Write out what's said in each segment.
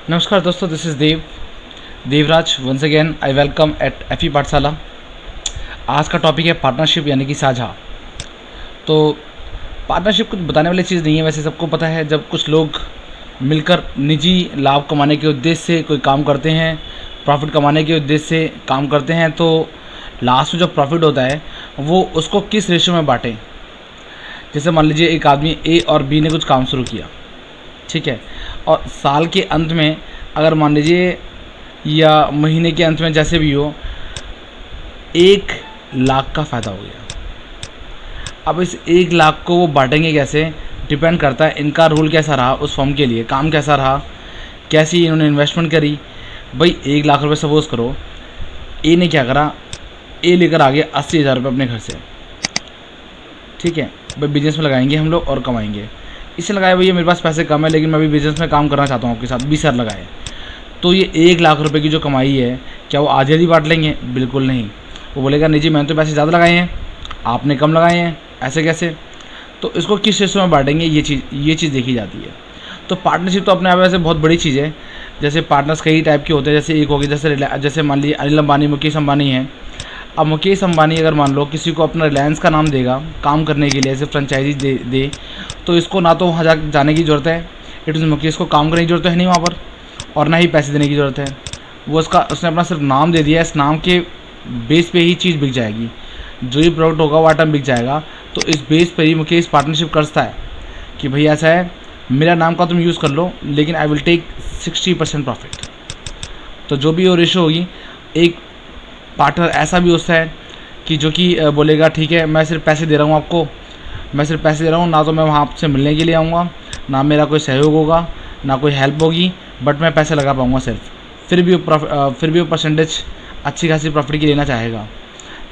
नमस्कार दोस्तों, this is Devraj. Once again I welcome at FE Pathshala. आज का टॉपिक है पार्टनरशिप यानी कि साझा। तो पार्टनरशिप कुछ बताने वाली चीज़ नहीं है। वैसे सबको पता है, जब कुछ लोग मिलकर निजी लाभ कमाने के उद्देश्य से कोई काम करते हैं, प्रॉफिट कमाने के उद्देश्य से काम करते हैं, तो लास्ट में जो प्रॉफिट होता है वो उसको किस रेशियो में बांटें। जैसे मान लीजिए एक आदमी ए और बी ने कुछ काम शुरू किया, ठीक है, और साल के अंत में अगर मान लीजिए या महीने के अंत में जैसे भी हो 1 लाख का फ़ायदा हो गया। अब इस 1 लाख को वो बांटेंगे कैसे, डिपेंड करता है इनका रूल कैसा रहा, उस फॉर्म के लिए काम कैसा रहा, कैसी इन्होंने इन्वेस्टमेंट करी। भाई 1 लाख रुपये सपोज़ करो, ए ने क्या करा, ए लेकर आ गया 80,000 रुपये अपने घर से, ठीक है। भाई बिजनेस में लगाएंगे हम लोग और कमाएंगे। इससे लगाया भैया मेरे पास पैसे कम है लेकिन मैं भी बिज़नेस में काम करना चाहता हूँ आपके साथ, 20,000 लगाए। तो ये 1 लाख रुपए की जो कमाई है, क्या वो आधी आधी बांट लेंगे? बिल्कुल नहीं। वो बोलेगा नहीं जी, मैंने तो पैसे ज़्यादा लगाए हैं, आपने कम लगाए हैं, ऐसे कैसे। तो इसको किस रेशो में बांटेंगे, ये चीज़ देखी जाती है। तो पार्टनरशिप तो अपने आप में बहुत बड़ी चीज़ है। जैसे पार्टनर्स कई टाइप के होते हैं। जैसे एक हो गई, जैसे मान लीजिए अनिल अंबानी, मुकेश अंबानी है। अब मुकेश अंबानी अगर मान लो किसी को अपना रिलायंस का नाम देगा काम करने के लिए, ऐसे फ्रेंचाइजी दे, तो इसको ना तो वहाँ जाने की ज़रूरत है, इट मीन मुकेश को काम करने की ज़रूरत है नहीं वहाँ पर, और ना ही पैसे देने की ज़रूरत है। वो उसने अपना सिर्फ नाम दे दिया है, इस नाम के बेस पे ही चीज़ बिक जाएगी, जो ही प्रोडक्ट होगा वो आइटम बिक जाएगा। तो इस बेस पर ही मुकेश पार्टनरशिप करता है कि भैया ऐसा है, मेरा नाम का तुम यूज़ कर लो लेकिन आई विल टेक 60% प्रॉफिट। तो जो भी वो रेशो होगी, एक पार्टनर ऐसा भी होता है कि जो कि बोलेगा ठीक है, मैं सिर्फ पैसे दे रहा हूँ आपको, मैं सिर्फ पैसे दे रहा हूँ, ना तो मैं वहाँ आपसे मिलने के लिए आऊँगा, ना मेरा कोई सहयोग होगा, ना कोई हेल्प होगी, बट मैं पैसे लगा पाऊँगा सिर्फ। फिर भी वो परसेंटेज अच्छी खासी प्रॉफिट की लेना चाहेगा।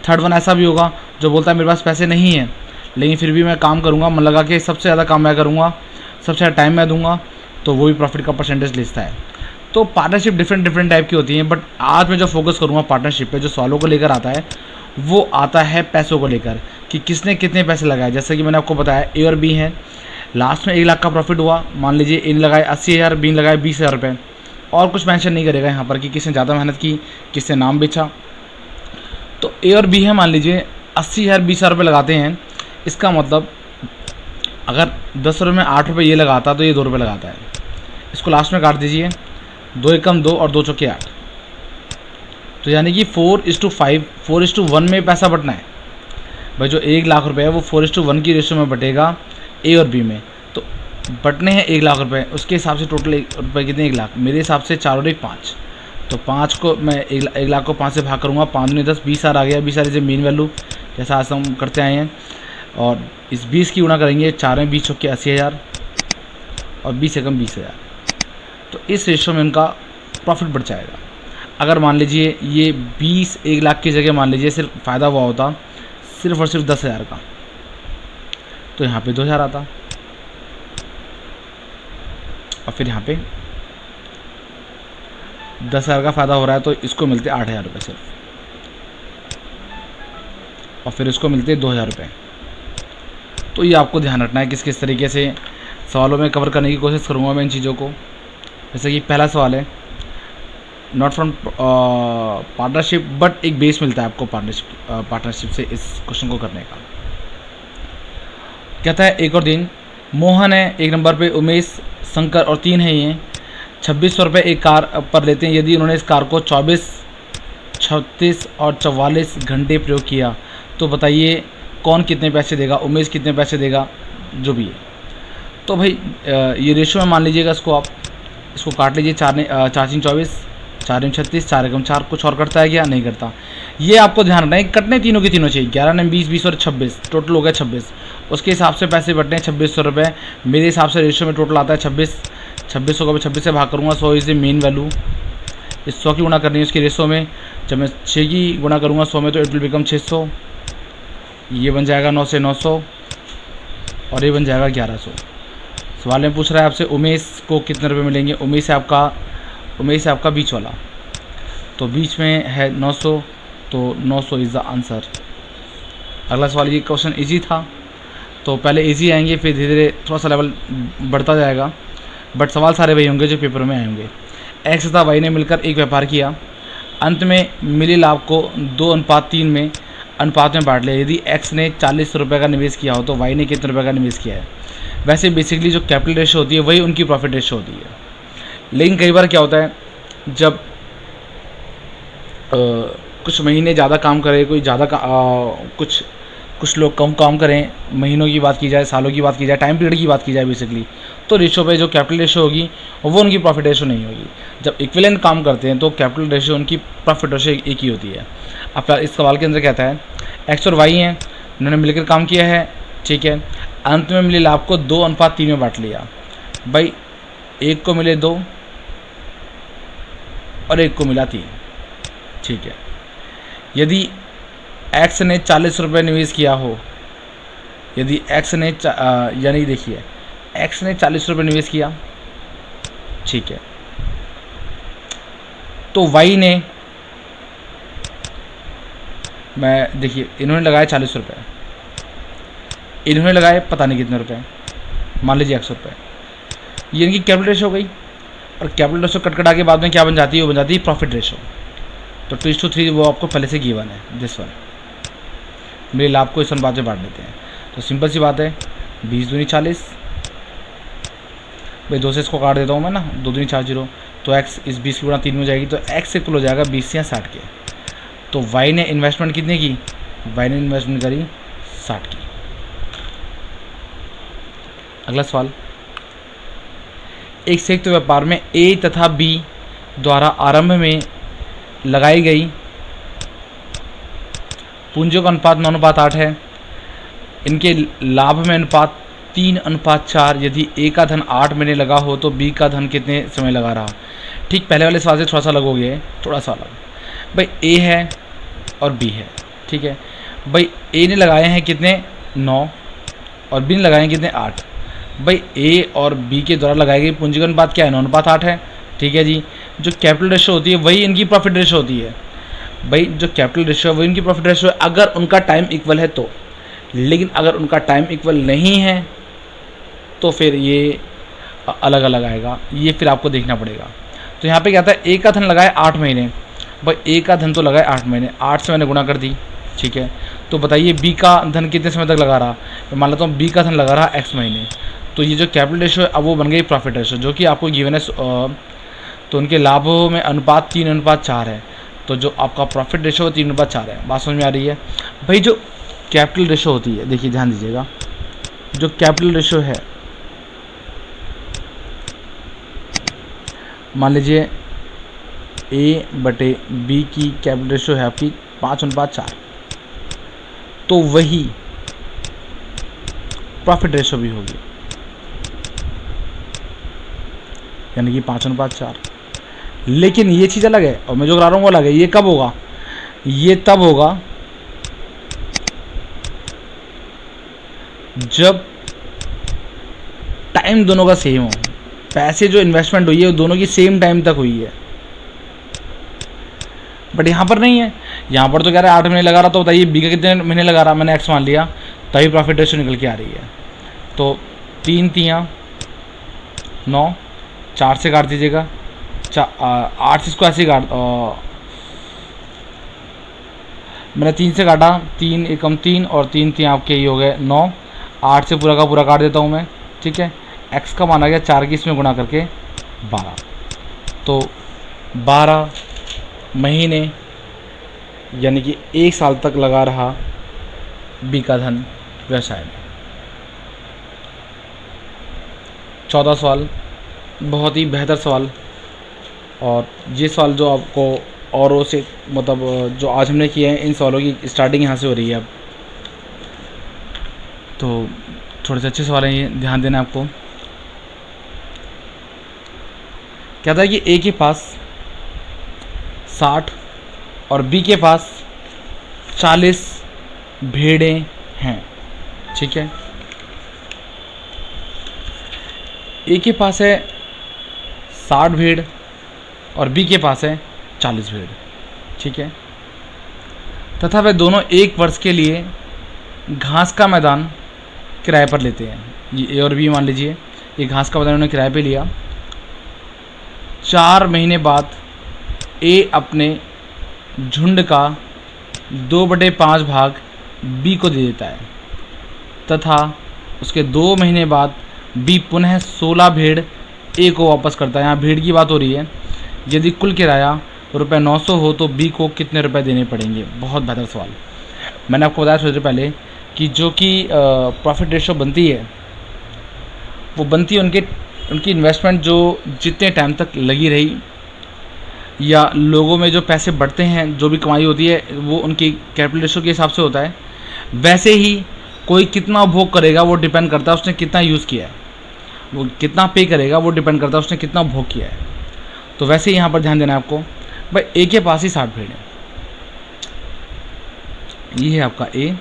थर्ड वन ऐसा भी होगा जो बोलता है मेरे पास पैसे नहीं है लेकिन फिर भी मैं काम करूँगा, मन लगा के सबसे ज़्यादा काम मैं करूँगा, सबसे ज़्यादा टाइम मैं दूँगा, तो वो भी प्रॉफिट का परसेंटेज लेता है। तो पार्टनरशिप डिफरेंट टाइप की होती हैं। बट आज मैं जो फोकस करूँगा पार्टनरशिप पे, जो सवालों को लेकर आता है, वो आता है पैसों को लेकर कि किसने कितने पैसे लगाए। जैसे कि मैंने आपको बताया ए और बी हैं, लास्ट में 1 लाख का प्रॉफिट हुआ। मान लीजिए ए ने लगाए 80,000, बी ने लगाए 20,000 रुपये, और कुछ मेंशन नहीं करेगा यहाँ पर कि किसने ज़्यादा मेहनत की, किसने नाम बेचा। तो ए और बी है, मान लीजिए 80,000 20,000 रुपये लगाते हैं। इसका मतलब अगर 10 रुपये में 8 रुपये ये लगाता तो ये 2 रुपये लगाता है। इसको लास्ट में काट दीजिए, 2 एकम 2 और 2 चौके 8। तो यानी कि 4:5, 4:1 में पैसा बटना है। भाई जो 1 लाख रुपये है वो 4:1 की रेशो में बटेगा ए और बी में। तो बटने हैं 1 लाख रुपये, उसके हिसाब से टोटल रुपये कितने, 1 लाख। मेरे हिसाब से 4 और 1 5, तो 5 को मैं 1 लाख को 5 से भाग करूँगा, 5 दूनी 10, 20,000 आ गया। 20,000 इज मेन वैल्यू, जैसा आज हम करते आए हैं। और इस 20 की गुणा करेंगे, 4 में 20 चौके 80,000 और 20 एकम 20,000। तो इस रेशो में उनका प्रॉफिट बढ़ जाएगा। अगर मान लीजिए ये 20 1 लाख की जगह मान लीजिए सिर्फ फ़ायदा हुआ होता सिर्फ और सिर्फ 10,000 का, तो यहाँ पे 2,000 आता, और फिर यहाँ पे 10,000 का फ़ायदा हो रहा है तो इसको मिलते 8,000 रुपये सिर्फ, और फिर इसको मिलते 2,000 रुपये। तो ये आपको ध्यान रखना है किस किस तरीके से सवालों में कवर करने की कोशिश करूँगा मैं इन चीज़ों को। जैसे कि पहला सवाल है, नॉट फ्रॉम पार्टनरशिप बट एक बेस मिलता है आपको पार्टनरशिप से इस क्वेश्चन को करने का। कहता है एक और दिन मोहन है 1 नंबर पे, उमेश, शंकर और 3 है ये 2600 रुपये एक कार पर लेते हैं। यदि उन्होंने इस कार को 24, 36 और 44 घंटे प्रयोग किया तो बताइए कौन कितने पैसे देगा, उमेश कितने पैसे देगा, जो भी है। तो भाई ये रेशो में मान लीजिएगा, इसको काट लीजिए। 4 3 24, 4 36, 4 एकम 4, कुछ और करता है क्या, नहीं करता। ये आपको ध्यान रखना है, कटने तीनों के तीनों चाहिए। 11 ने 20, 20 और 26, टोटल हो गया 26। उसके हिसाब से पैसे बटने 2600 रुपये। मेरे हिसाब से रेशियो में टोटल आता है 26। 2600 को मैं 26 से भाग करूँगा, 100 इज़ द मेन वैल्यू। इस 100 की गुणा करनी है उसकी रेशो में। जब मैं 6 की गुणा करूँगा 100 में तो इट विल बिकम 600। ये बन जाएगा 9 से 900, और ये बन जाएगा 1100। सवाल में पूछ रहा है आपसे उमेश को कितने रुपये मिलेंगे। उमेश है आपका बीच वाला, तो बीच में है 900, तो 900 इज़ द आंसर। अगला सवाल, ये क्वेश्चन इजी था तो पहले इजी आएंगे, फिर धीरे धीरे थोड़ा सा लेवल बढ़ता जाएगा, बट सवाल सारे वही होंगे जो पेपर में आए होंगे। एक्स तथा वाई ने मिलकर एक व्यापार किया, अंत में मिले लाभ को 2:3 में अनुपात में बांट लिया। यदि एक्स ने 40 रुपये का निवेश किया हो तो वाई ने कितने रुपये का निवेश किया है। वैसे बेसिकली जो कैपिटल रेशियो होती है वही उनकी प्रॉफिट रेशियो होती है। लेकिन कई बार क्या होता है, जब कुछ महीने ज़्यादा काम करे, कोई ज़्यादा कुछ लोग कम काम करें, महीनों की बात की जाए, सालों की बात की जाए, टाइम पीरियड की बात की जाए बेसिकली, तो रेशियो पे जो कैपिटल रेशियो होगी वो उनकी प्रॉफिट रेशियो नहीं होगी। जब इक्विवेलेंट काम करते हैं तो कैपिटल रेशियो उनकी प्रॉफिट रेशियो एक ही होती है। अब इस सवाल के अंदर कहता है एक्स और वाई हैं, उन्होंने मिलकर काम किया है, ठीक है, अंत में मिले लाभ को 2:3 में बांट लिया। भाई एक को मिले 2 और एक को मिला 3, ठीक है। यदि एक्स ने 40 रुपये निवेश किया हो, यदि एक्स ने यानी देखिए एक्स ने 40 रुपये निवेश किया, ठीक है, तो वाई ने, मैं देखिए इन्होंने लगाए 40 रुपये, इन्होंने लगाए पता नहीं कितने रुपए, मान लीजिए 100 रुपये, ये इनकी कैपिटल रेशियो हो गई। और कैपिटल रेशियो कटकटा के बाद में क्या बन जाती है, वो बन जाती है प्रॉफिट रेशियो। तो 2:3 वो आपको पहले से गिवन है, दिस वन। मेरे लाभ को इस अनुपात में बांट देते हैं, तो सिंपल सी बात है, 20 दूनी 40, भाई 2 से इसको काट देता हूँ मैं ना, 2 दूनी 4 0, तो एक्स इस 20 की गुणा 3 में हो जाएगी, तो एक्स इक्वल हो जाएगा 20 या 60 के। तो वाई ने इन्वेस्टमेंट कितने की, वाई ने इन्वेस्टमेंट करी 60 की। अगला सवाल, एक संयुक्त व्यापार में ए तथा बी द्वारा आरंभ में लगाई गई पूंजियों का अनुपात 9:8 है। इनके लाभ में अनुपात 3:4। यदि ए का धन 8 महीने लगा हो तो बी का धन कितने समय लगा रहा। ठीक पहले वाले सवाल से थोड़ा सा अलग हो गया है, थोड़ा सा अलग। भाई ए है और बी है, ठीक है। भाई ए ने लगाए हैं कितने 9 और बी ने लगाए हैं कितने 8। भाई ए और बी के द्वारा लगाई गई पूंजी का अनुपात क्या है 9:8 है, ठीक है जी। जो कैपिटल रेशियो होती है वही इनकी प्रॉफिट रेशियो होती है। भाई जो कैपिटल रेशियो है वही इनकी प्रॉफिट रेशियो है अगर उनका टाइम इक्वल है तो। लेकिन अगर उनका टाइम इक्वल नहीं है तो फिर ये अलग अलग आएगा, ये फिर आपको देखना पड़ेगा। तो यहाँ पे क्या आता है, ए का धन लगाए 8 महीने। भाई ए का धन तो लगाए 8 महीने, 8 से मैंने गुणा कर दी, ठीक है। तो बताइए बी का धन कितने समय तक लगा रहा। तो मान लेता हूँ बी का धन लगा रहा x महीने। तो ये जो कैपिटल रेशियो है अब वो बन गई प्रॉफिट रेशियो, जो कि आपको गिवन है। तो उनके लाभों में अनुपात 3:4 है। तो जो आपका प्रॉफिट रेशियो 3:4 है। बात समझ में आ रही है। भाई जो कैपिटल रेशियो होती है, देखिए ध्यान दीजिएगा, जो कैपिटल रेशियो है, मान लीजिए A/B की कैपिटल रेशियो है आपकी 5:4, तो वही प्रॉफिट रेशियो भी होगी, यानी कि 5:4। लेकिन ये चीज़ अलग है और मैं जो करा रहा हूँ वो अलग है। ये कब होगा, ये तब होगा जब टाइम दोनों का सेम हो। पैसे जो इन्वेस्टमेंट हुई है वो दोनों की सेम टाइम तक हुई है। बट यहाँ पर नहीं है, यहाँ पर तो कह रहा है 8 महीने लगा रहा। तो बताइए बी का कितने महीने लगा रहा, मैंने एक्स मान लिया, तभी प्रॉफिट रेशियो निकल के आ रही है। तो 3 3 9, 4 से काट दीजिएगा, 8 से इसको ऐसे ही काट, मैंने 3 से काटा, 3 एकम 3 और 3 3 आपके ये हो गए 9। 8 से पूरा का पूरा काट देता हूँ मैं, ठीक है। एक्स का माना गया 4 की इसमें गुणा करके 12। तो 12 महीने यानी कि 1 साल तक लगा रहा बी का धन व्यवसाय में। 14 सवाल, बहुत ही बेहतर सवाल। और ये सवाल जो आपको औरों से मतलब जो आज हमने किए हैं इन सवालों की स्टार्टिंग यहाँ से हो रही है अब। तो थोड़े से अच्छे सवाल हैं ये, ध्यान देना आपको। क्या था कि ए के पास 60 और बी के पास 40 भेड़ें हैं, ठीक है। ए के पास है 60 भेड़ और बी के पास है 40 भेड़, ठीक है। तथा वे दोनों 1 वर्ष के लिए घास का मैदान किराए पर लेते हैं। ये ए और बी मान लीजिए, ये घास का मैदान उन्होंने किराए पे लिया। 4 महीने बाद ए अपने झुंड का 2/5 भाग बी को दे देता है तथा उसके 2 महीने बाद बी पुनः 16 भेड़ ए को वापस करता है। यहाँ भेड़ की बात हो रही है। यदि कुल किराया रुपये 900 हो तो बी को कितने रुपए देने पड़ेंगे? बहुत बेहतर सवाल। मैंने आपको बताया थोड़ी देर पहले कि जो कि प्रॉफिट रेशो बनती है वो बनती है उनकी इन्वेस्टमेंट जो जितने टाइम तक लगी रही या लोगों में जो पैसे बढ़ते हैं, जो भी कमाई होती है वो उनकी कैपिटल रेशो के हिसाब से होता है। वैसे ही कोई कितना उपभोग करेगा वो डिपेंड करता है उसने कितना यूज़ किया है, वो कितना पे करेगा वो डिपेंड करता है उसने कितना उपभोग किया है। तो वैसे ही यहाँ पर ध्यान देना है आपको। भाई ए के पास ही 60 भेड़ है, ये है आपका ए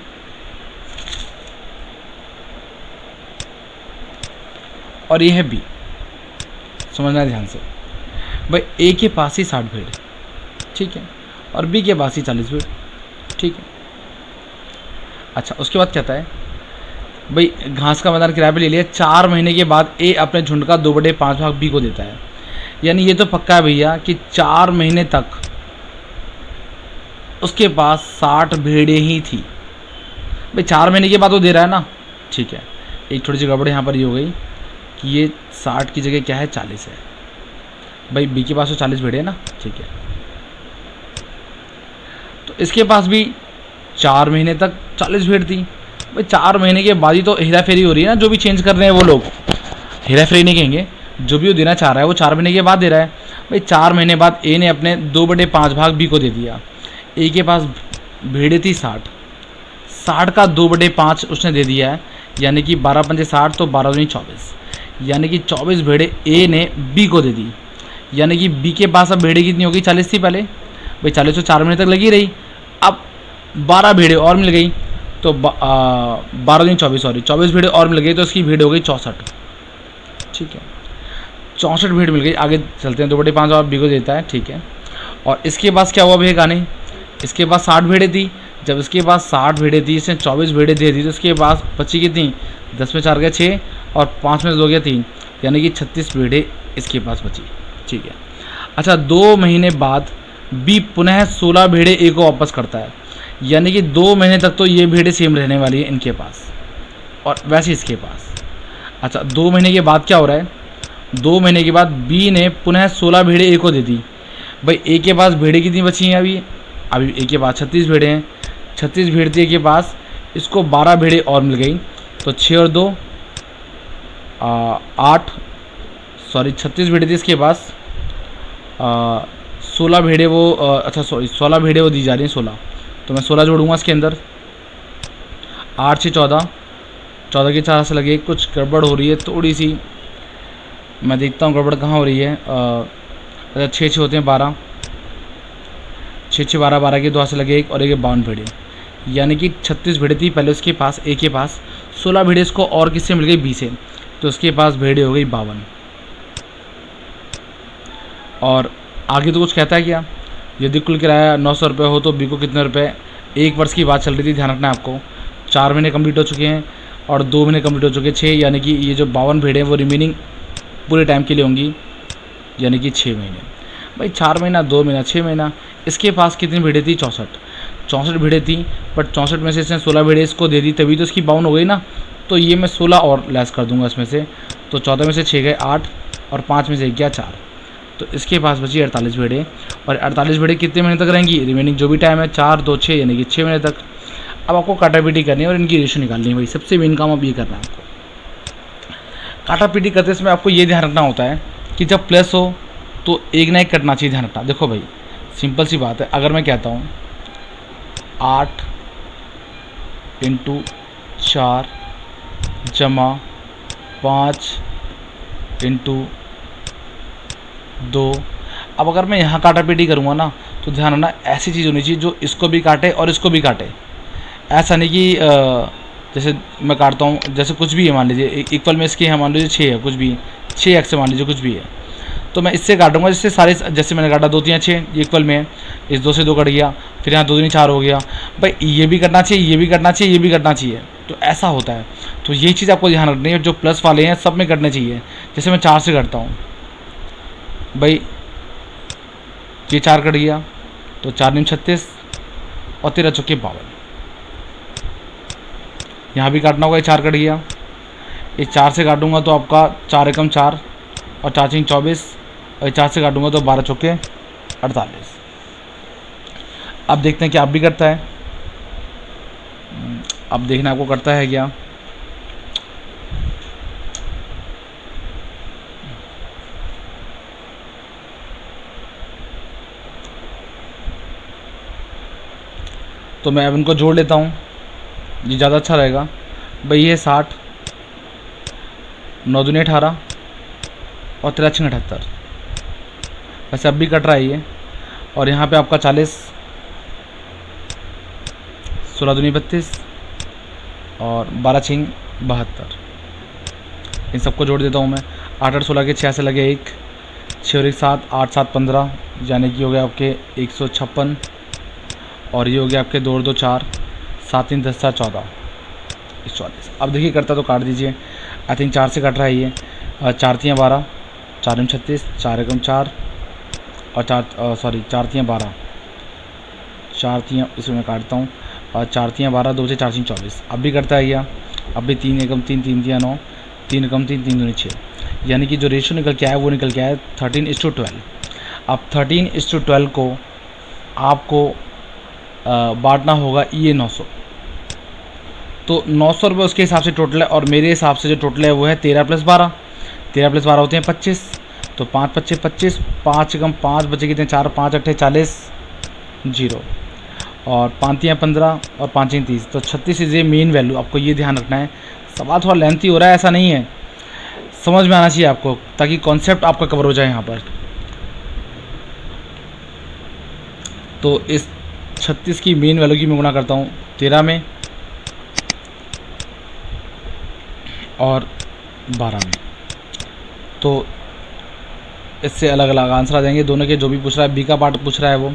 और ये है बी। समझना है ध्यान से। भाई ए के पास ही 60 भेड़, ठीक है, और बी के पास ही 40 भेड़, ठीक है। अच्छा, उसके बाद कहता है भाई घास का मैदान किराए पे ले लिया। 4 महीने के बाद ए अपने झुंड का 2/5 भाग बी को देता है। यानी ये तो पक्का है भैया कि 4 महीने तक उसके पास 60 भेड़ें ही थी। भाई 4 महीने के बाद वो दे रहा है ना, ठीक है। एक थोड़ी सी गड़बड़ यहाँ पर ये हो गई कि ये 60 की जगह क्या है 40 है। भाई बी के पास तो 40 भेड़ें है ना, ठीक है। तो इसके पास भी 4 महीने तक 40 भेड़ थी। भाई 4 महीने के बाद ही तो हेरा फेरी हो रही है ना, जो भी चेंज कर रहे हैं वो लोग हेरा फेरी नहीं कहेंगे, जो भी वो देना चाह रहा है वो 4 महीने के बाद दे रहा है। भाई 4 महीने बाद ए ने अपने 2/5 भाग बी को दे दिया। ए के पास भेड़ें थी 60 का 2/5 उसने दे दिया है, यानी कि 12 पंजे 60 तो 12 दूनी 24, यानी कि 24 भेड़ें ए ने बी को दे दी। यानी कि बी के पास अब भेड़ें कितनी होगी? 40 थी पहले। भाई 40 तो 4 महीने तक लगी रही, अब 12 भेड़ें और मिल गई तो 12 दूनी 24, सॉरी 24 भेड़ें और मिल गई तो उसकी भेड़ हो गई 64, ठीक है। 64 भेड़ मिल गई। आगे चलते हैं, 2/5 और बी को देता है, ठीक है। और इसके पास क्या हुआ भैया कहानी? इसके पास 60 भेड़ें थी। जब इसके पास 60 भेड़ें थी, इसने 24 भेड़ें दे दी तो इसके पास बची कितनी? 10 में 4 गया 6 और 5 में 2 गया 3, यानी कि 36 भेड़ें इसके पास बची, ठीक है। अच्छा, 2 महीने बाद बी पुनः 16 भेड़ें ए को वापस करता है, यानी कि 2 महीने तक तो ये भेड़ें सेम रहने वाली है इनके पास और वैसे इसके पास। अच्छा, 2 महीने के बाद क्या हो रहा है? 2 महीने के बाद बी ने पुनः 16 भेड़ें ए को दे दी। भाई ए के पास भेड़ें कितनी बची हैं? अभी ए के पास 36 भेड़ें हैं। 36 भेड़ थी ए के पास, इसको 12 भेड़ें और मिल गई तो 6 और 2 8, सॉरी 36 भेड़ें थी इसके पास, 16 भेड़ें वो अच्छा सॉरी 16 भेड़ें वो दी जा रही हैं 16, तो मैं 16 जोड़ूंगा इसके अंदर। 8 6 14, 14 के 4 से लगे, कुछ गड़बड़ हो रही है थोड़ी सी, मैं देखता हूँ गड़बड़ कहाँ हो रही है। अच्छा 6 6 होते हैं 12, 6 6 12, 12 के 2 से लगे 1 और 1 52 भेड़ें, यानी कि 36 भेड़ें थी पहले उसके पास ए के पास। 16 भेड़ें इसको और किससे मिल गई? बी से, तो उसके पास भेड़ें हो गई 52। और आगे तो कुछ कहता है क्या? यदि कुल किराया 900 रुपये हो तो बी को कितने रुपए? 1 वर्ष की बात चल रही थी, ध्यान रखना है आपको। 4 महीने कंप्लीट हो चुके हैं और 2 महीने कंप्लीट हो चुके हैं, 6, यानी कि ये जो 52 भेड़ें हैं वो रिमेनिंग पूरे टाइम के लिए होंगी, यानी कि 6 महीने। भाई 4 महीना 2 महीना 6 महीना। इसके पास कितनी भेड़ें थी? 64 भेड़ें थी, बट 64 में से इसने 16 भेड़ें इसको दे दी, तभी तो इसकी 52 हो गई ना। तो ये मैं 16 और लेस कर दूंगा इसमें से, तो 14 में से 6 गए 8 और 5 में से 1 गया 4, तो इसके पास बची 48 भेड़ें। और 48 भेड़ें कितने महीने तक रहेंगी? रिमेनिंग जो भी टाइम है 4 2 6, यानी कि 6 महीने तक। अब आपको काटापीटी करनी है और इनकी रेशो निकालनी है। भाई सबसे मेन काम अब ये करना है आपको। काटापीटी करते समय आपको ये ध्यान रखना होता है कि जब प्लस हो तो एक ना एक कटना चाहिए, ध्यान रखना। देखो भाई सिंपल सी बात है, अगर मैं कहता हूँ 8 × 4 जमा 5 × 2, अब अगर मैं यहाँ काटापीटी करूँगा ना तो ध्यान रखना ऐसी चीज़ होनी चाहिए जो इसको भी काटे और इसको भी काटे। ऐसा नहीं कि जैसे मैं काटता हूँ, जैसे कुछ भी है मान लीजिए इक्वल में इसके है, मान लीजिए 6 है, कुछ भी 6 एक्स मान लीजिए कुछ भी है, तो मैं इससे काटूंगा जिससे सारे, जैसे मैंने काटा 2 3 6 ये इक्वल में है, इस 2 से 2 कट गया, फिर यहाँ 2 दूनी 4 हो गया। भाई ये भी करना चाहिए, ये भी करना चाहिए, ये भी करना चाहिए, तो ऐसा होता है। तो ये चीज़ आपको ध्यान रखनी है, जो प्लस वाले हैं सब में करने चाहिए। जैसे मैं 4 से करता हूँ, भाई ये 4 कट गया तो 4 नीम 36 और 13 चौके 52। यहाँ भी काटना होगा, ये 4 कट गया, ये 4 से काटूंगा तो आपका 4 एकम 4 और 4 छीं 24 और 4 से काटूंगा तो 12 चौके 48। अब देखते हैं कि आप भी करता है। अब देखना आपको करता है क्या। तो मैं अब इनको जोड़ लेता हूँ, ये ज़्यादा अच्छा रहेगा। भाई ये 60, 9 दूनी 18 और 13 छीं 78। वैसे अब भी कट रहा है ये। और यहाँ पे आपका 40, 16 दूनी 32 और 12 छीं 72। इन सबको जोड़ देता हूँ मैं। 8 8 16 के 6 से लगे 1, 6 और 1 7, 8 7 15, यानी कि हो गया आपके 156। और ये हो गया आपके 2 और 2 4, 7 3 10 4 14 44। अब देखिए करता तो काट दीजिए। आई थिंक 4 से कट रहा है ये। 4 3 12, 4 नीम 36, 4 एकम 4 और 4 3 12, 4 3 इसमें मैं काटता हूँ। और 4 3 12, 2 से 4 छीं 24। अब भी करता है या अब भी 3 एकम 3, 3 3 9, 3 एकम 3, 3 दूनी 6, यानी कि जो रेशियो निकल के आया वो निकल के आया 13:12। अब 13:12 को आपको बांटना होगा ये 900। तो 900 रुपये उसके हिसाब से टोटल है और मेरे हिसाब से जो टोटल है वो है 13 + 12। 13 + 12 होते हैं 25। तो 5 5 25, 5 एकम 5 बचे कितने 4, 5 8 40 0 और 5 3 15 और 5 छीं 30। तो 36 इज़ ए मेन वैल्यू। आपको ये ध्यान रखना है। सवाल थोड़ा लेंथी हो रहा है, ऐसा नहीं है, समझ में आना चाहिए आपको, ताकि कॉन्सेप्ट आपका कवर हो जाए यहाँ पर। तो इस 36 की मेन वैल्यू की मैं गुणा करता हूँ 13 में और 12 में, तो इससे अलग अलग आंसर आ जाएंगे दोनों के। जो भी पूछ रहा है, बी का पार्ट पूछ रहा है वो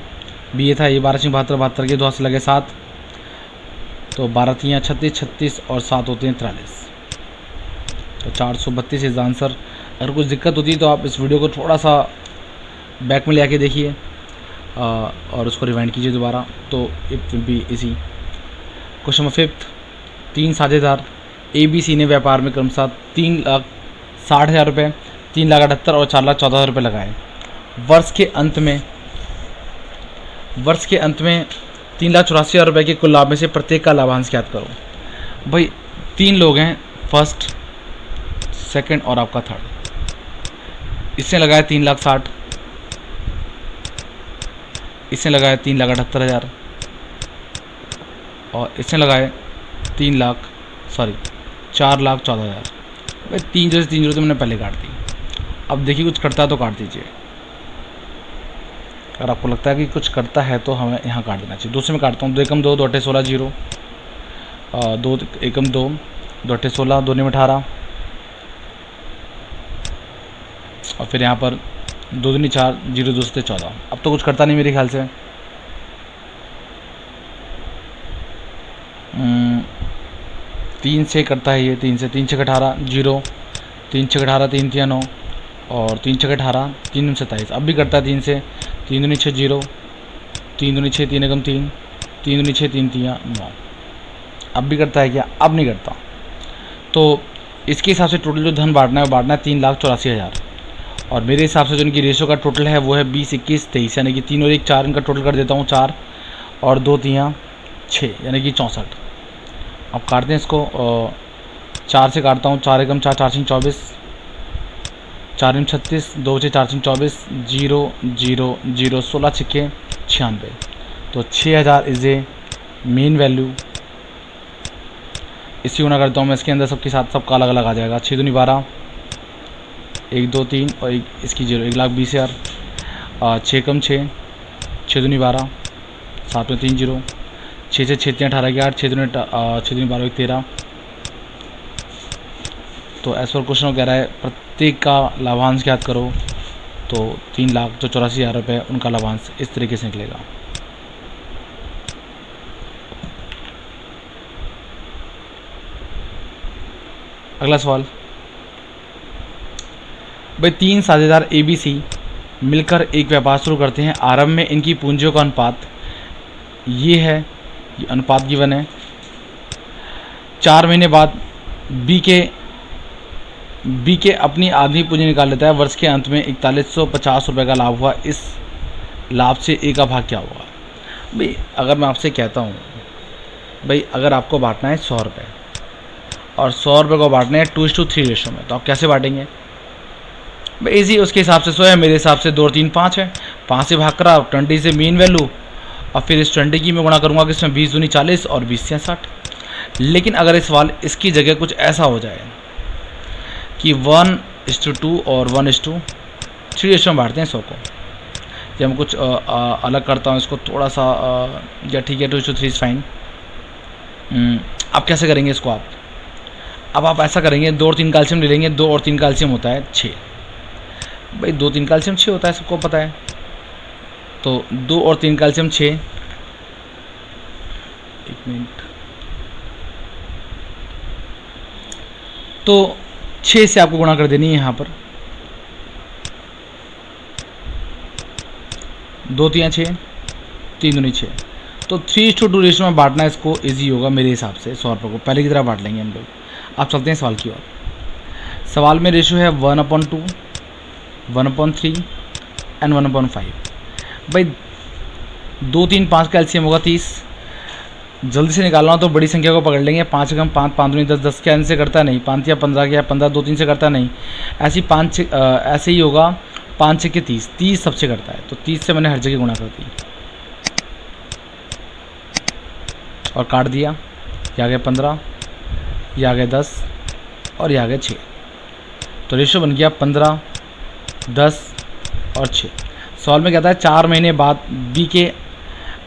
बी ये था, ये 12 छीं 72, 72 के 2 से लगे 7, तो 12 3 36, 36 और 7 होते हैं 43। तो 432 इज आंसर। अगर कुछ दिक्कत होती है तो आप इस वीडियो को थोड़ा सा बैक में ले आके देखिए और उसको रिवाइंड कीजिए दोबारा, तो it will be easy. Question number 5, 3 साझेदार ABC ने व्यापार में क्रमशः 3,60,000 रुपये, 3,78,000 और 4,14,000 रुपये लगाए। वर्ष के अंत में 3,84,000 रुपये के कुल लाभ में से प्रत्येक का लाभांश ज्ञात करो। भाई 3 लोग हैं, फर्स्ट, सेकंड और आपका थर्ड। इसने लगाया 3,60,000, इसने लगाया 3,78,000 और इसने लगाए 4,14,000। भाई 3 0 से 3 0 तो मैंने पहले काट दी। अब देखिए कुछ करता है तो काट दीजिए। अगर आपको लगता है कि कुछ करता है तो हमें यहाँ काट देना चाहिए। 2 से मैं काटता हूँ। 2 एकम 2, 2 अट्ठे 16 0, 2 एकम 2, 2 अट्ठे 16, 2 नीम 18 और फिर यहाँ पर 2 दूनी 4, 0 2 से 14। अब तो कुछ करता नहीं मेरे ख्याल से। 3 से करता है ये, 3 से 3 6 18 0, 3 6 18 3 3 9 और 3 6 18 3 27। अब भी करता है 3 से, 3 दूनी 6 0, 3 दूनी 6, 3 एकम 3, 3 दूनी 6, 3 3 9। अब भी करता है क्या? अब नहीं करता। तो इसके हिसाब से टोटल जो धन बांटना है वो बांटना है 3,84,000 और मेरे हिसाब से जो इनकी रेशियो का टोटल है वो है 20 21 23, यानी कि 3 और 1 4 इनका टोटल कर देता हूँ 4 और 2 3 6, यानी कि 64। अब काटते हैं इसको। 4 से काटता हूँ। 4 एकम 4, 4 छीं 24, 4 नीम 36, 2 से 4 छीं 24, 0 0 0 16 छिक्के 96। तो 6,000 इज़ ए मेन वैल्यू। इसी गुना करता हूँ मैं इसके अंदर, सबके साथ सबका अलग अलग आ जाएगा। 6 दूनी 12, 1 2 3 और इसकी 0, 1,20,000। 6 एकम 6, 6 दूनी 12, 7 में 3 0, 6 से 6 3 18 के 8, 6 दूनी 12 13। तो एज पर क्वेश्चन कह रहा है प्रत्येक का लाभांश ज्ञात करो। तो 3,84,000 रुपये उनका लाभांश इस तरीके से निकलेगा। अगला सवाल, भाई 3 साझेदार ABC मिलकर एक व्यापार शुरू करते हैं। आरंभ में इनकी पूंजियों का अनुपात ये है, ये अनुपात गिवन है। 4 महीने बाद बी के अपनी आधी पूंजी निकाल लेता है। वर्ष के अंत में 4150 रुपये का लाभ हुआ। इस लाभ से ए का भाग क्या होगा? भाई अगर मैं आपसे कहता हूँ भाई अगर आपको बांटना है 100 रुपये और 100 रुपये को बांटना है 2:3 रेशो में, तो आप कैसे बांटेंगे? भाई इजी, उसके हिसाब से 100 है, मेरे हिसाब से 2 और 3 5 है। 5 से भाग करा, 20 से मीन वैल्यू, और फिर इस 20 की मैं गुणा करूँगा कि इसमें 20 दूनी 40 और 20 से 60। लेकिन अगर इस सवाल इसकी जगह कुछ ऐसा हो जाए कि 1:2 और 1:3 रेशो में बांटते हैं 100 को, जब हम कुछ अलग करता हूँ इसको थोड़ा सा, या ठीक है 2:3 इज़ फाइन। अब कैसे करेंगे इसको अब आप ऐसा करेंगे, 2 और 3 कैल्शियम ले लेंगे। 2 और 3 कैल्शियम होता है 6। भाई 2 3 कैल्शियम 6 होता है, सबको पता है। तो 2 और 3 कैल्शियम 6, एक मिनट, तो 6 से आपको गुणा कर देनी है यहाँ पर। 2 3 6, 3 दूनी 6, तो 3:2 रेशो में बांटना इसको इजी होगा मेरे हिसाब से। 100 रुपये को पहले की तरह बांट लेंगे हम लोग। आप चलते हैं सवाल की ओर। सवाल में रेशो है 1/2, 1/3 एंड 1/5। भाई 2 3 5 का एलसीएम होगा 30। जल्दी से निकालना हो तो बड़ी संख्या को पकड़ लेंगे। 5 कम 5 5 दूनी 10, 10 के एन से करता नहीं। 5 या 15 के, 15 2 3 से करता नहीं। ऐसी 5 ऐसे ही होगा। 5 6 के 30, 30 सबसे करता है, तो 30 से मैंने हर जगह गुणा कर दी और काट दिया। ये आ गए 15, ये आ गए 10 और ये आ गए 6। तो रेशो बन गया 15, 10 और 6। सवाल में कहता है 4 महीने बाद बी के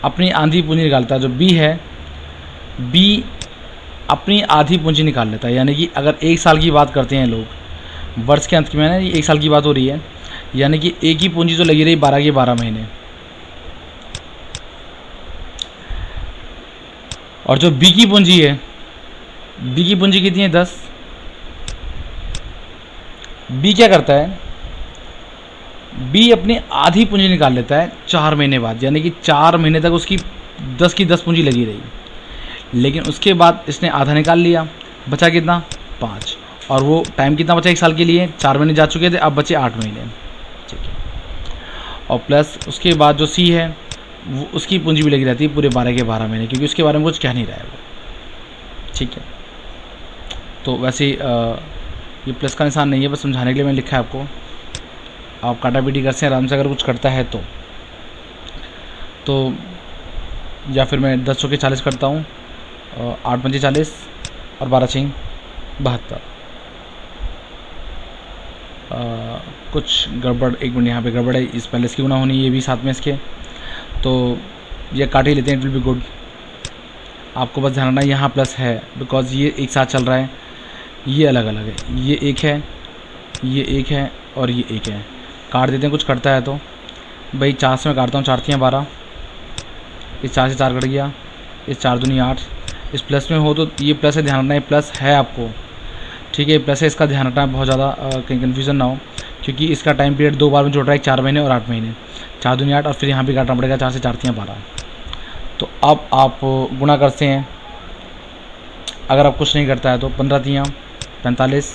अपनी आधी पूंजी निकालता है। जो बी है, बी अपनी आधी पूंजी निकाल लेता है। यानी कि अगर 1 साल की बात करते हैं लोग, वर्ष के अंत में ना 1 साल की बात हो रही है, यानी कि एक ही पूंजी तो लगी रही 12 के 12 महीने। और जो बी की पूंजी है, बी की पूंजी कितनी है? 10। बी क्या करता है? बी अपनी आधी पूंजी निकाल लेता है 4 महीने बाद। यानी कि 4 महीने तक उसकी 10 की 10 पूंजी लगी रही, लेकिन उसके बाद इसने आधा निकाल लिया। बचा कितना? 5। और वो टाइम कितना बचा 1 साल के लिए? 4 महीने जा चुके थे, अब बचे 8 महीने। ठीक है। और प्लस उसके बाद जो सी है, वो उसकी पूंजी भी लगी रहती है पूरे 12 के 12 महीने, क्योंकि उसके बारे में कुछ कह नहीं रहा है वो। ठीक है। तो वैसे ये प्लस का निशान नहीं है, बस समझाने के लिए मैंने लिखा है आपको। आप काटा पीटी कर सकते हैं आराम से अगर कुछ करता है तो या फिर मैं 10 के 40 करता हूँ, 8 5 40 और 12 6 72। कुछ गड़बड़, एक मिनट, यहाँ पे गड़बड़ है। इस पहले इसकी गुना होनी, ये भी साथ में इसके, तो ये काट ही लेते हैं। It will be good. आपको बस ध्यान रखना यहाँ प्लस है, बिकॉज ये एक साथ चल रहा है, ये अलग अलग है। ये एक है, ये एक है और ये एक है। काट देते हैं, कुछ कटता है तो। भाई 4 से मैं काटता हूँ, 4 3 12, इस 4 से 4 कट गया, इस 4 दूनी 8। इस प्लस में हो तो ये प्लस है, ध्यान रखना है प्लस है आपको। ठीक है, प्लस है, इसका ध्यान रखना है बहुत ज़्यादा, कहीं कन्फ्यूज़न ना हो, क्योंकि इसका टाइम पीरियड 2 बार में जोड़ रहा है, 4 महीने और 8 महीने। 4 दूनी 8 और फिर यहाँ भी काटना पड़ेगा, 4 से 4 3 12। तो अब आप गुणा करते हैं। अगर आप कुछ नहीं करता है तो 15 3 45।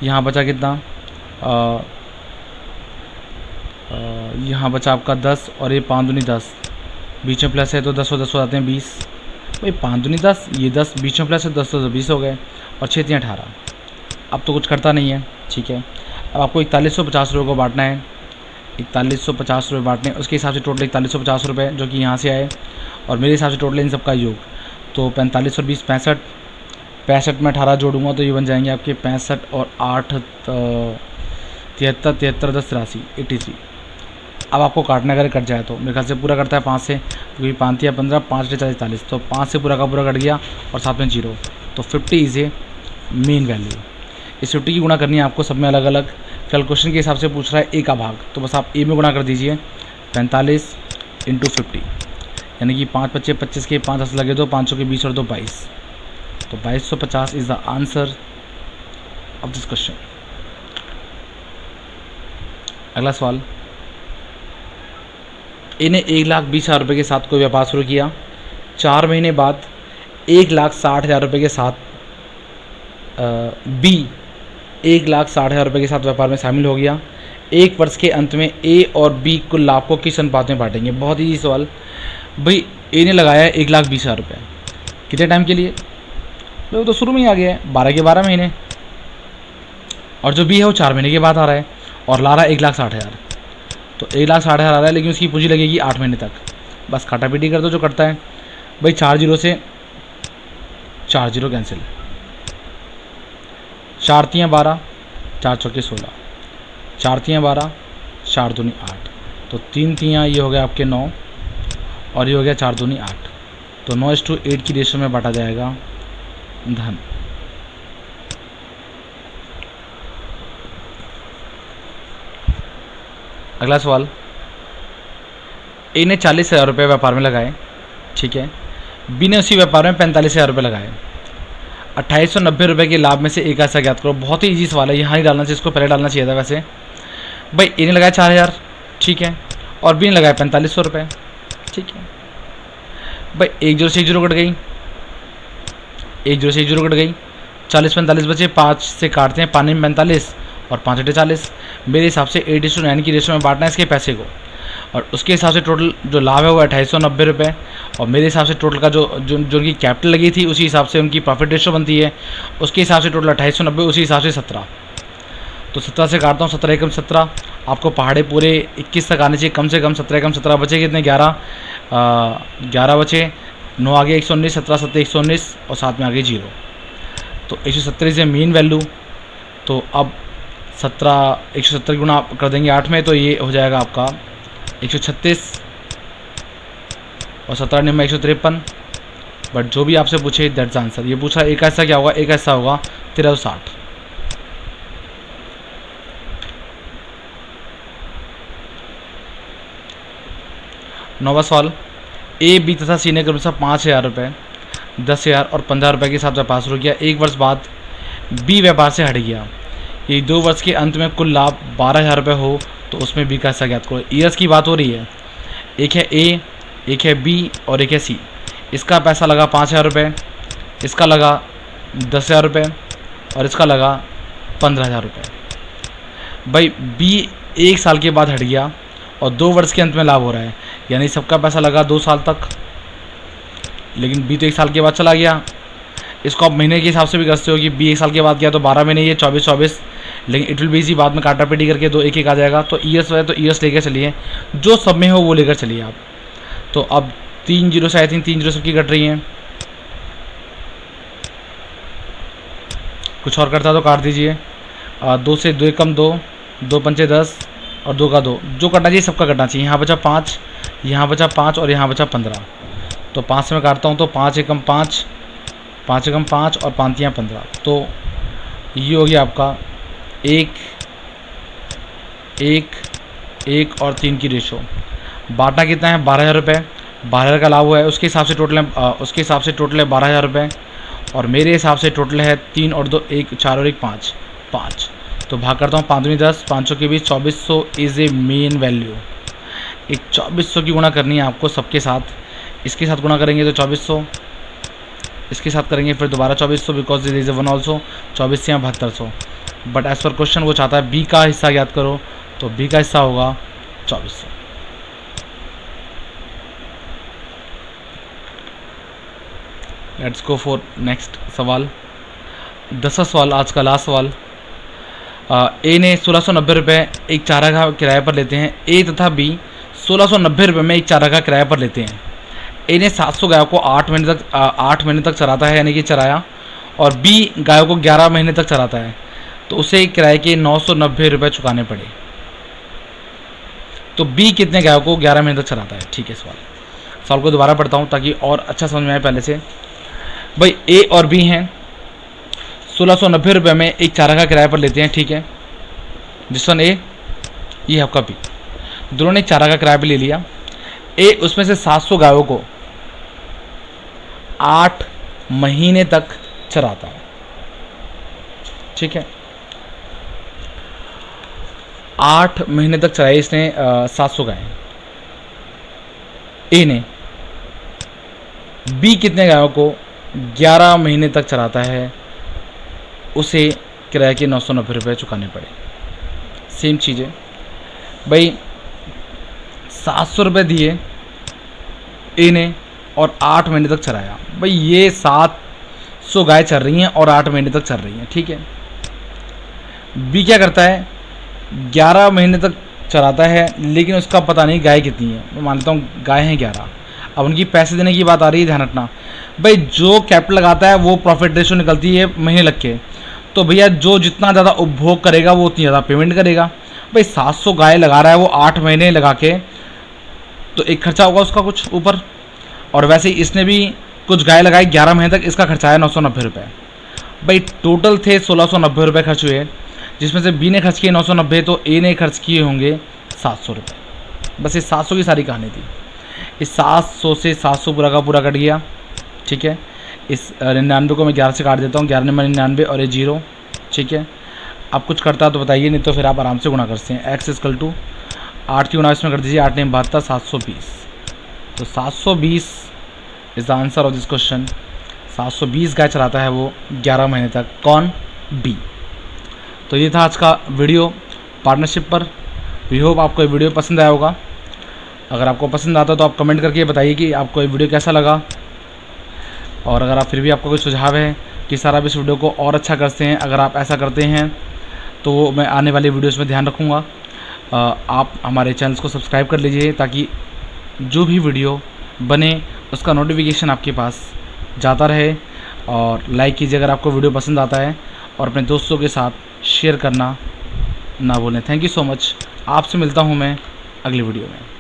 यहाँ बचा कितना? यहाँ बचा आपका 10 और ये 5 दूनी 10, बीच में प्लस है तो 10 और 10 हो जाते हैं 20। भाई 5 दूनी 10, ये 10 बीच में प्लस है, 10 तो 20 हो गए, और 6 3 18। अब तो कुछ करता नहीं है। ठीक है। अब आपको 4150 रुपये को बांटना है। 4150 रुपये बांटने, उसके हिसाब से टोटल 4150 रुपये जो कि यहाँ से आए, और मेरे हिसाब से टोटल इन सबका योग तो 45 और 20 65। 65 में 18 जोड़ूंगा तो ये बन जाएंगे आपके 65 और 8 73 73 10 83 83। अब आपको काटना अगर कट जाए तो मेरे ख्याल से पूरा करता है 5 से, क्योंकि 5 या 15, 5 से 40 40, तो 5 से पूरा का पूरा कट गया और साथ में 0। तो 50 इज़ ए मेन वैल्यू। इस 50 की गुणा करनी है आपको सब में अलग अलग। कल क्वेश्चन के हिसाब से पूछ रहा है ए का भाग, तो बस आप ए में गुणा कर दीजिए 45 × 50, यानी कि 5 25 25 के 5 10 लगे, 2 500 के 20 और 2 22, तो 2250 is the answer of this question. अगला सवाल, ए ने 1,20,000 रुपये के साथ कोई व्यापार शुरू किया। 4 महीने बाद 1,60,000 रुपये के साथ बी 1,60,000 रुपये के साथ व्यापार में शामिल हो गया। 1 वर्ष के अंत में ए और बी कुल लाभ को किस अनुपात में बांटेंगे? बहुत ही सवाल। भाई ए ने लगाया 1,20,000 रुपये, कितने टाइम के लिए? भाई वो तो शुरू में ही आ गया है, 12 के 12 महीने। और जो बी है वो 4 महीने के बाद आ रहा है और ला रहा है 1,60,000। तो 1,60,000 आ रहा है, लेकिन उसकी पूंजी लगेगी 8 महीने तक। बस काटापीटी कर दो जो करता है। भाई 4 जीरो से 4 जीरो कैंसिल, 4 तियाँ 12, 4 चौके 16, 4 तियाँ 12, 4 दूनी 8, तो 3 तियाँ ये हो गया आपके 9 और ये हो गया 4 दूनी 8। तो 9:8 की रेशो में बांटा जाएगा धन। अगला सवाल, ए ने 40,000 रुपये व्यापार में लगाए, ठीक है। बी ने उसी व्यापार में 45,000 रुपये लगाए। 2890 रुपये के लाभ में से एक ऐसा ज्ञात करो। बहुत ही इजी सवाल है, यहाँ ही डालना चाहिए, इसको पहले डालना चाहिए था वैसे। भाई ए ने लगाया 4,000, ठीक है, और बी ने लगाया 4500 रुपये, ठीक है। भाई 1 जीरो से 1 जीरो कट गई, 1 जीरो से 1 जीरो कट गई, 40 45 बचे, 5 से काटते हैं, 5 में 45 और 5 × 40। मेरे हिसाब से 8:9 की रेशो में बांटना है इसके पैसे को, और उसके हिसाब से टोटल जो लाभ है वो 2890 रुपये। और मेरे हिसाब से टोटल का जो उनकी कैपिटल लगी थी उसी हिसाब से उनकी प्रॉफिट रेशो बनती है, उसके हिसाब से टोटल 2890, उसी हिसाब से 17। तो 17 से काटता हूँ, 17 एकम 17। आपको पहाड़े पूरे 21 तक आने चाहिए कम से कम। 17 एकम 17 बचे कितने? 11 बचे, 9 आगे 119, 17 7 119 और 7 में आगे 0। तो 170 से मेन वैल्यू। तो अब 170 गुना कर देंगे 8 में, तो ये हो जाएगा आपका 136 और 17 में 153। बट जो भी आपसे पूछे दैट्स आंसर। ये पूछा एक ऐसा क्या होगा, एक ऐसा होगा 1360। नौवां सवाल, ए बी तथा सी ने क्रमशः 5,000 रुपये, 10,000 और 15 रुपये के साथ व्यापार शुरू किया। 1 वर्ष बाद बी व्यापार से हट गया। ये 2 वर्ष के अंत में कुल लाभ 12,000 रुपये हो तो उसमें बी का हिस्सा ज्ञात करो। ईयर्स की बात हो रही है, एक है ए, एक है बी और एक है सी। इसका पैसा लगा 5,000 रुपये, इसका लगा 10,000 रुपये और इसका लगा 15,000 रुपये। भाई बी 1 साल के बाद हट गया और 2 वर्ष के अंत में लाभ हो रहा है, यानी सबका पैसा लगा 2 साल तक, लेकिन बी तो 1 साल के बाद चला गया। इसको आप महीने के हिसाब से भी कर सकते हो कि बी 1 साल के बाद गया तो 12 महीने, ये 24, लेकिन इट विल बी इजी, बाद में काटापीटी करके 2 1 1 आ जाएगा। तो ईयर्स है तो ईयर्स लेकर चलिए, जो सब में हो वो लेकर चलिए आप। तो अब 3 जीरो से आई थिंक 3 जीरो सबकी कट रही हैं, कुछ और करता तो काट दीजिए। 2 से 2 कम 2, 2 पंचे 10 और 2 का 2, जो कटना चाहिए सबका कटना चाहिए। यहाँ बचा 5, यहाँ बचा 5 और यहाँ बचा 15। तो 5 से मैं काटता हूँ तो 5 एकम 5, 5 एकम 5 और 5 तियाँ 15। तो ये हो गया आपका 1 1 1 और 3 की रेशो। बांटना कितना है? 12,000 रुपये। 12,000 का लाभ हुआ है, उसके हिसाब से टोटल है उसके हिसाब से टोटल है 12,000 रुपये। और मेरे हिसाब से टोटल है 3 और 2 1 4 और 1 5 5। तो भाग करता हूँ 5 दूनी 10, 500 के बीच 2400 इज़ ए मेन वैल्यू। एक 2400 की गुणा करनी है आपको सबके साथ। इसके साथ गुणा करेंगे तो 2400, इसके साथ करेंगे फिर दोबारा 2400, बिकॉज दिस इज 1 ऑल्सो। 24 या 7200। बट एज पर क्वेश्चन वो चाहता है बी का हिस्सा याद करो, तो बी का हिस्सा होगा 2400। लेट्स गो फॉर नेक्स्ट सवाल। 10वां सवाल, आज का लास्ट सवाल। ए ने 1690 रुपये एक चारागाह किराए पर लेते हैं। ए तथा बी 1690 रुपये में एक चारागाह किराए पर लेते हैं। ए ने 700 गायों को 8 महीने तक चराता है, यानी कि चराया, और बी गायों को 11 महीने तक चराता है, तो उसे किराए के 990 रुपये चुकाने पड़े। तो बी कितने गायों को 11 महीने तक चराता है? ठीक है, सवाल को दोबारा पढ़ता हूँ ताकि और अच्छा समझ में आए पहले से। भाई ए और बी हैं, 1690 रुपये में एक चारागाह किराए पर लेते हैं, ठीक है। जिस वन ए, ये आपका बी, दोनों ने एक चारागाह किराए पर ले लिया। ए उसमें से 700 गायों को 8 महीने तक चराता है, ठीक है। 8 महीने तक चलाई इसने 700 गाय ए ने। बी कितने गायों को 11 महीने तक चलाता है, उसे किराए के 990 रुपये चुकाने पड़े। सेम चीज़ है भाई, 700 रुपये दिए ए ने और 8 महीने तक चलाया। भाई ये 700 गाय चल रही हैं और 8 महीने तक चल रही हैं, ठीक है। बी क्या करता है, 11 महीने तक चलाता है लेकिन उसका पता नहीं गाय कितनी है। मैं मानता हूँ गाय हैं 11। अब उनकी पैसे देने की बात आ रही है, ध्यान रखना भाई, जो कैपिटल लगाता है वो प्रॉफिट रेशियो निकलती है महीने लग के। तो भैया जो जितना ज़्यादा उपभोग करेगा वो उतनी ज़्यादा पेमेंट करेगा। भाई 700 गाय लगा रहा है वो 8 महीने लगा के, तो एक खर्चा होगा उसका कुछ ऊपर। और वैसे ही इसने भी कुछ गाय लगाई 11 महीने तक, इसका खर्चा है 990 रुपये। भाई टोटल थे 1690 रुपये खर्च हुए, जिसमें से बी ने खर्च किए 990, तो ए ने खर्च किए होंगे 700 रुपये। बस ये 700 की सारी कहानी थी। इस 700 से 700 पूरा का पूरा कट गया, ठीक है। इस 99 को मैं 11 से काट देता हूँ, 11 में 99 और ये 0, ठीक है। अब कुछ करता तो बताइए, नहीं तो फिर आप आराम से गुणा करते हैं। एक्स इक्वल टू 8 की गुणा इसमें कर दीजिए, 8 ने 72, 720। तो 720 is the answer of this question. 720 गाय चलाता है वो 11 महीने तक। कौन? बी। तो ये था आज का वीडियो पार्टनरशिप पर। वी होप आपको ये वीडियो पसंद आया होगा। अगर आपको पसंद आता तो आप कमेंट करके बताइए कि आपको ये वीडियो कैसा लगा। और अगर आप फिर भी आपका कोई सुझाव है कि सर आप इस वीडियो को और अच्छा करते हैं, अगर आप ऐसा करते हैं तो मैं आने वाली वीडियोस में ध्यान रखूँगा। आप हमारे चैनल्स को सब्सक्राइब कर लीजिए ताकि जो भी वीडियो बने उसका नोटिफिकेशन आपके पास जाता रहे। और लाइक कीजिए अगर आपको वीडियो पसंद आता है, और अपने दोस्तों के साथ शेयर करना ना भूलें। Thank you so much. आपसे मिलता हूँ मैं अगली वीडियो में।